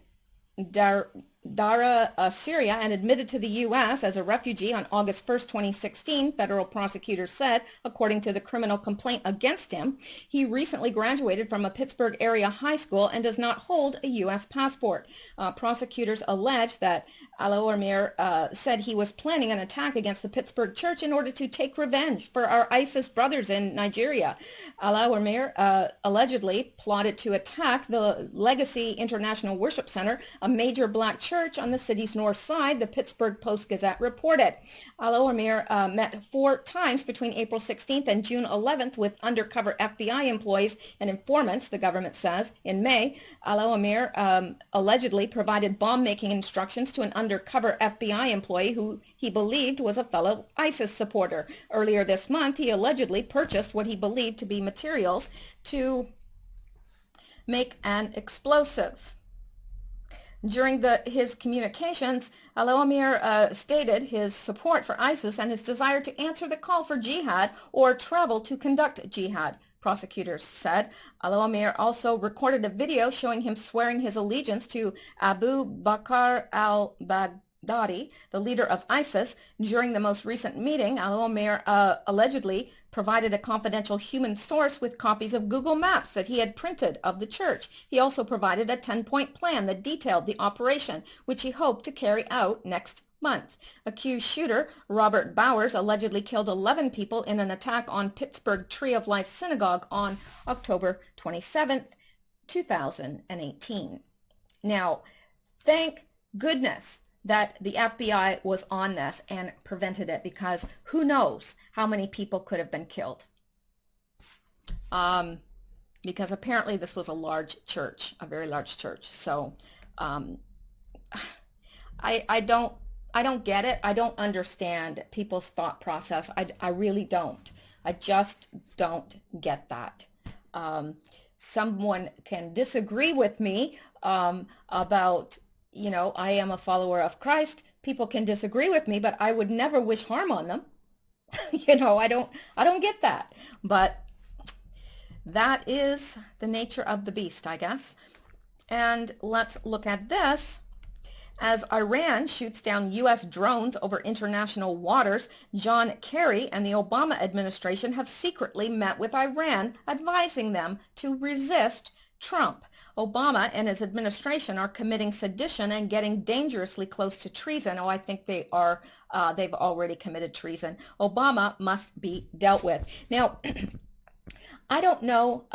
Dara, Syria, and admitted to the U.S. as a refugee on August 1st, 2016, federal prosecutors said, according to the criminal complaint against him. He recently graduated from a Pittsburgh area high school and does not hold a U.S. passport. Prosecutors allege that Alo-Amir said he was planning an attack against the Pittsburgh church in order to take revenge for our ISIS brothers in Nigeria. Alo-Amir allegedly plotted to attack the Legacy International Worship Center, a major black church on the city's north side, the Pittsburgh Post-Gazette reported. Alo-Amir met 4 times between April 16th and June 11th with undercover FBI employees and informants, the government says. In May, Alo-Amir allegedly provided bomb-making instructions to an undercover FBI employee who he believed was a fellow ISIS supporter. Earlier this month, he allegedly purchased what he believed to be materials to make an explosive. During his communications, Alo-Amir stated his support for ISIS and his desire to answer the call for jihad or travel to conduct jihad, prosecutors said. Alo-Amir also recorded a video showing him swearing his allegiance to Abu Bakr al-Baghdadi, the leader of ISIS. During the most recent meeting, Alo-Amir allegedly provided a confidential human source with copies of Google Maps that he had printed of the church. He also provided a 10-point plan that detailed the operation, which he hoped to carry out next month. Accused shooter Robert Bowers allegedly killed 11 people in an attack on Pittsburgh Tree of Life Synagogue on October 27th, 2018. Now, thank goodness that the FBI was on this and prevented it, because who knows how many people could have been killed. Because apparently this was a large church, a very large church. So I don't get it. I don't understand people's thought process. I really don't. I just don't get that. Someone can disagree with me about I am a follower of Christ. People can disagree with me, but I would never wish harm on them. I don't get that. But that is the nature of the beast, I guess. And let's look at this. As Iran shoots down U.S. drones over international waters, John Kerry and the Obama administration have secretly met with Iran, advising them to resist Trump. Obama and his administration are committing sedition and getting dangerously close to treason. Oh, I think they are. They've already committed treason. Obama must be dealt with. Now, I don't know.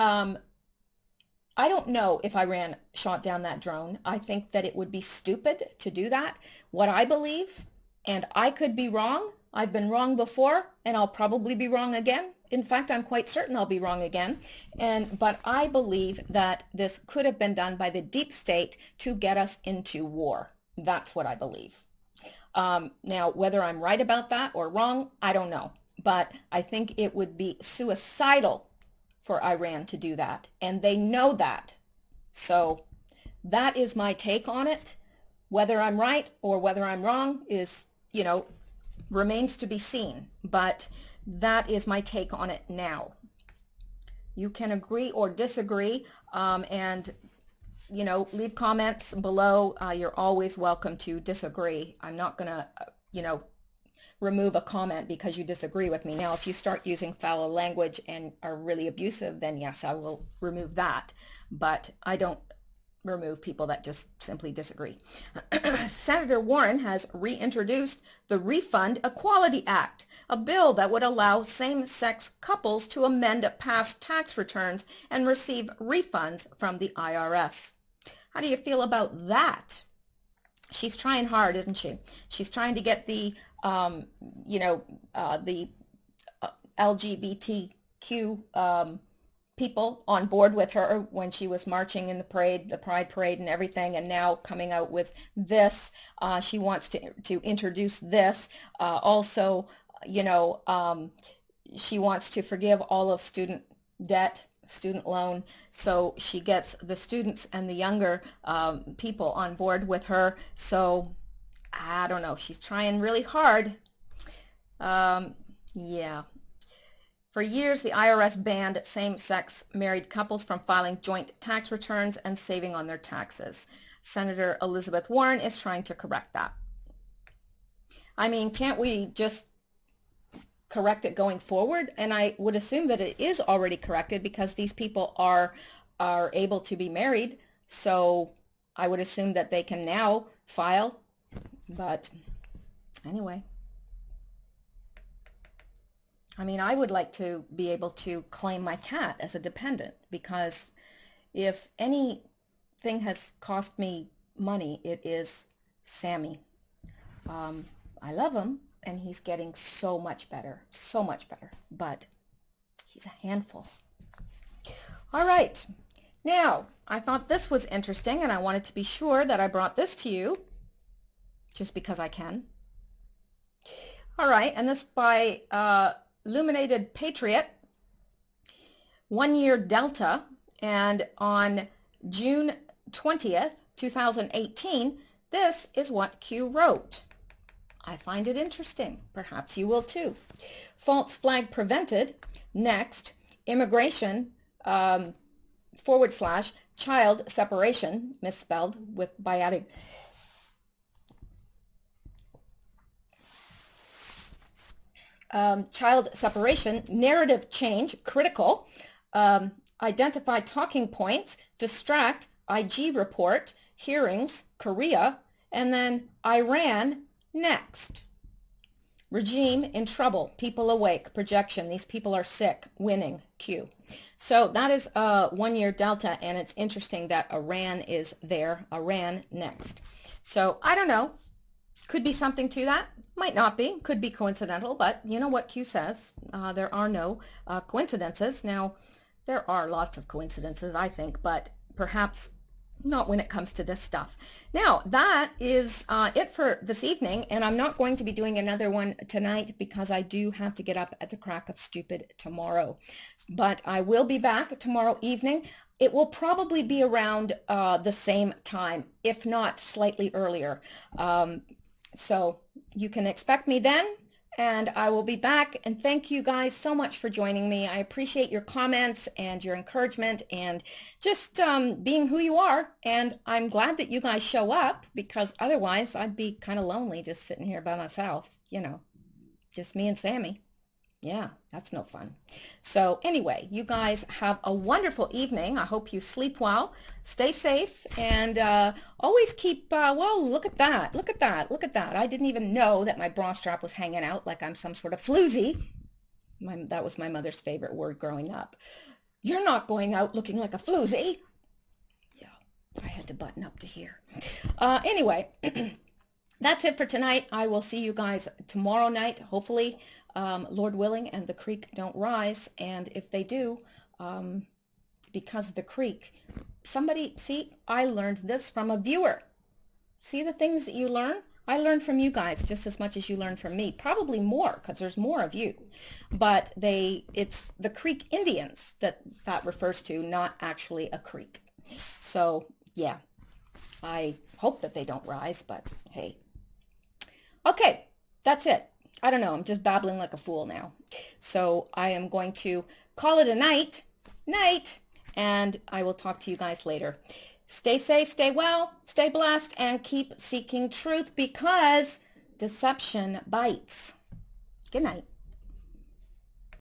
I don't know if Iran shot down that drone. I think that it would be stupid to do that. What I believe, and I could be wrong. I've been wrong before, and I'll probably be wrong again. In fact, I'm quite certain I'll be wrong again. But I believe that this could have been done by the deep state to get us into war. That's what I believe. Now, whether I'm right about that or wrong, I don't know. But I think it would be suicidal for Iran to do that, and they know that. So that is my take on it. Whether I'm right or whether I'm wrong is, remains to be seen, but that is my take on it now. You can agree or disagree, and leave comments below. You're always welcome to disagree. I'm not gonna remove a comment because you disagree with me. Now, if you start using foul language and are really abusive, then yes, I will remove that. But I don't remove people that just simply disagree. Senator Warren has reintroduced the Refund Equality Act, a bill that would allow same-sex couples to amend past tax returns and receive refunds from the IRS. How do you feel about that? She's trying hard, isn't she? She's trying to get the the LGBTQ people on board with her when she was marching in the parade, the Pride Parade and everything, and now coming out with this. She wants to introduce this. Also, she wants to forgive all of student debt, student loan, so she gets the students and the younger people on board with her. So I don't know. She's trying really hard. Yeah. For years, the IRS banned same-sex married couples from filing joint tax returns and saving on their taxes. Senator Elizabeth Warren is trying to correct that. I mean, can't we just correct it going forward? And I would assume that it is already corrected because these people are able to be married. So I would assume that they can now file. But anyway, I mean, I would like to be able to claim my cat as a dependent, because if anything has cost me money, it is Sammy. I love him, and he's getting so much better, but he's a handful. All right. Now, I thought this was interesting, and I wanted to be sure that I brought this to you just because I can. All right, and this by Illuminated Patriot, 1 year Delta, and on June 20th, 2018, this is what Q wrote. I find it interesting. Perhaps you will too. False flag prevented. Next, immigration / child separation, misspelled with by adding child separation, narrative change, critical, identify talking points, distract, IG report, hearings, Korea, and then Iran next. Regime in trouble, people awake, projection, these people are sick, winning, Q. So that is 1 year Delta, and it's interesting that Iran is there, Iran next. So I don't know. Could be something to that. Might not be. Could be coincidental, but you know what Q says. There are no coincidences. Now, there are lots of coincidences, I think, but perhaps not when it comes to this stuff. Now, that is it for this evening, and I'm not going to be doing another one tonight because I do have to get up at the crack of stupid tomorrow. But I will be back tomorrow evening. It will probably be around the same time, if not slightly earlier. So you can expect me then, and I will be back. And thank you guys so much for joining me. I appreciate your comments and your encouragement and just being who you are. And I'm glad that you guys show up, because otherwise I'd be kind of lonely just sitting here by myself, you know, just me and Sammy. Yeah, that's no fun. So anyway, you guys have a wonderful evening. I hope you sleep well, stay safe, and always keep, well, look at that. Look at that. Look at that. I didn't even know that my bra strap was hanging out like I'm some sort of floozy. That was my mother's favorite word growing up. You're not going out looking like a floozy. Yeah, I had to button up to here. Anyway, that's it for tonight. I will see you guys tomorrow night, hopefully. Lord willing, and the creek don't rise. And if they do, because of the creek, see, I learned this from a viewer. See the things that you learn? I learned from you guys just as much as you learn from me, probably more, because there's more of you. But it's the Creek Indians that refers to, not actually a creek. So yeah, I hope that they don't rise, but hey. Okay, that's it. I don't know. I'm just babbling like a fool now. So I am going to call it a night, and I will talk to you guys later. Stay safe, stay well, stay blessed, and keep seeking truth, because deception bites. Good night.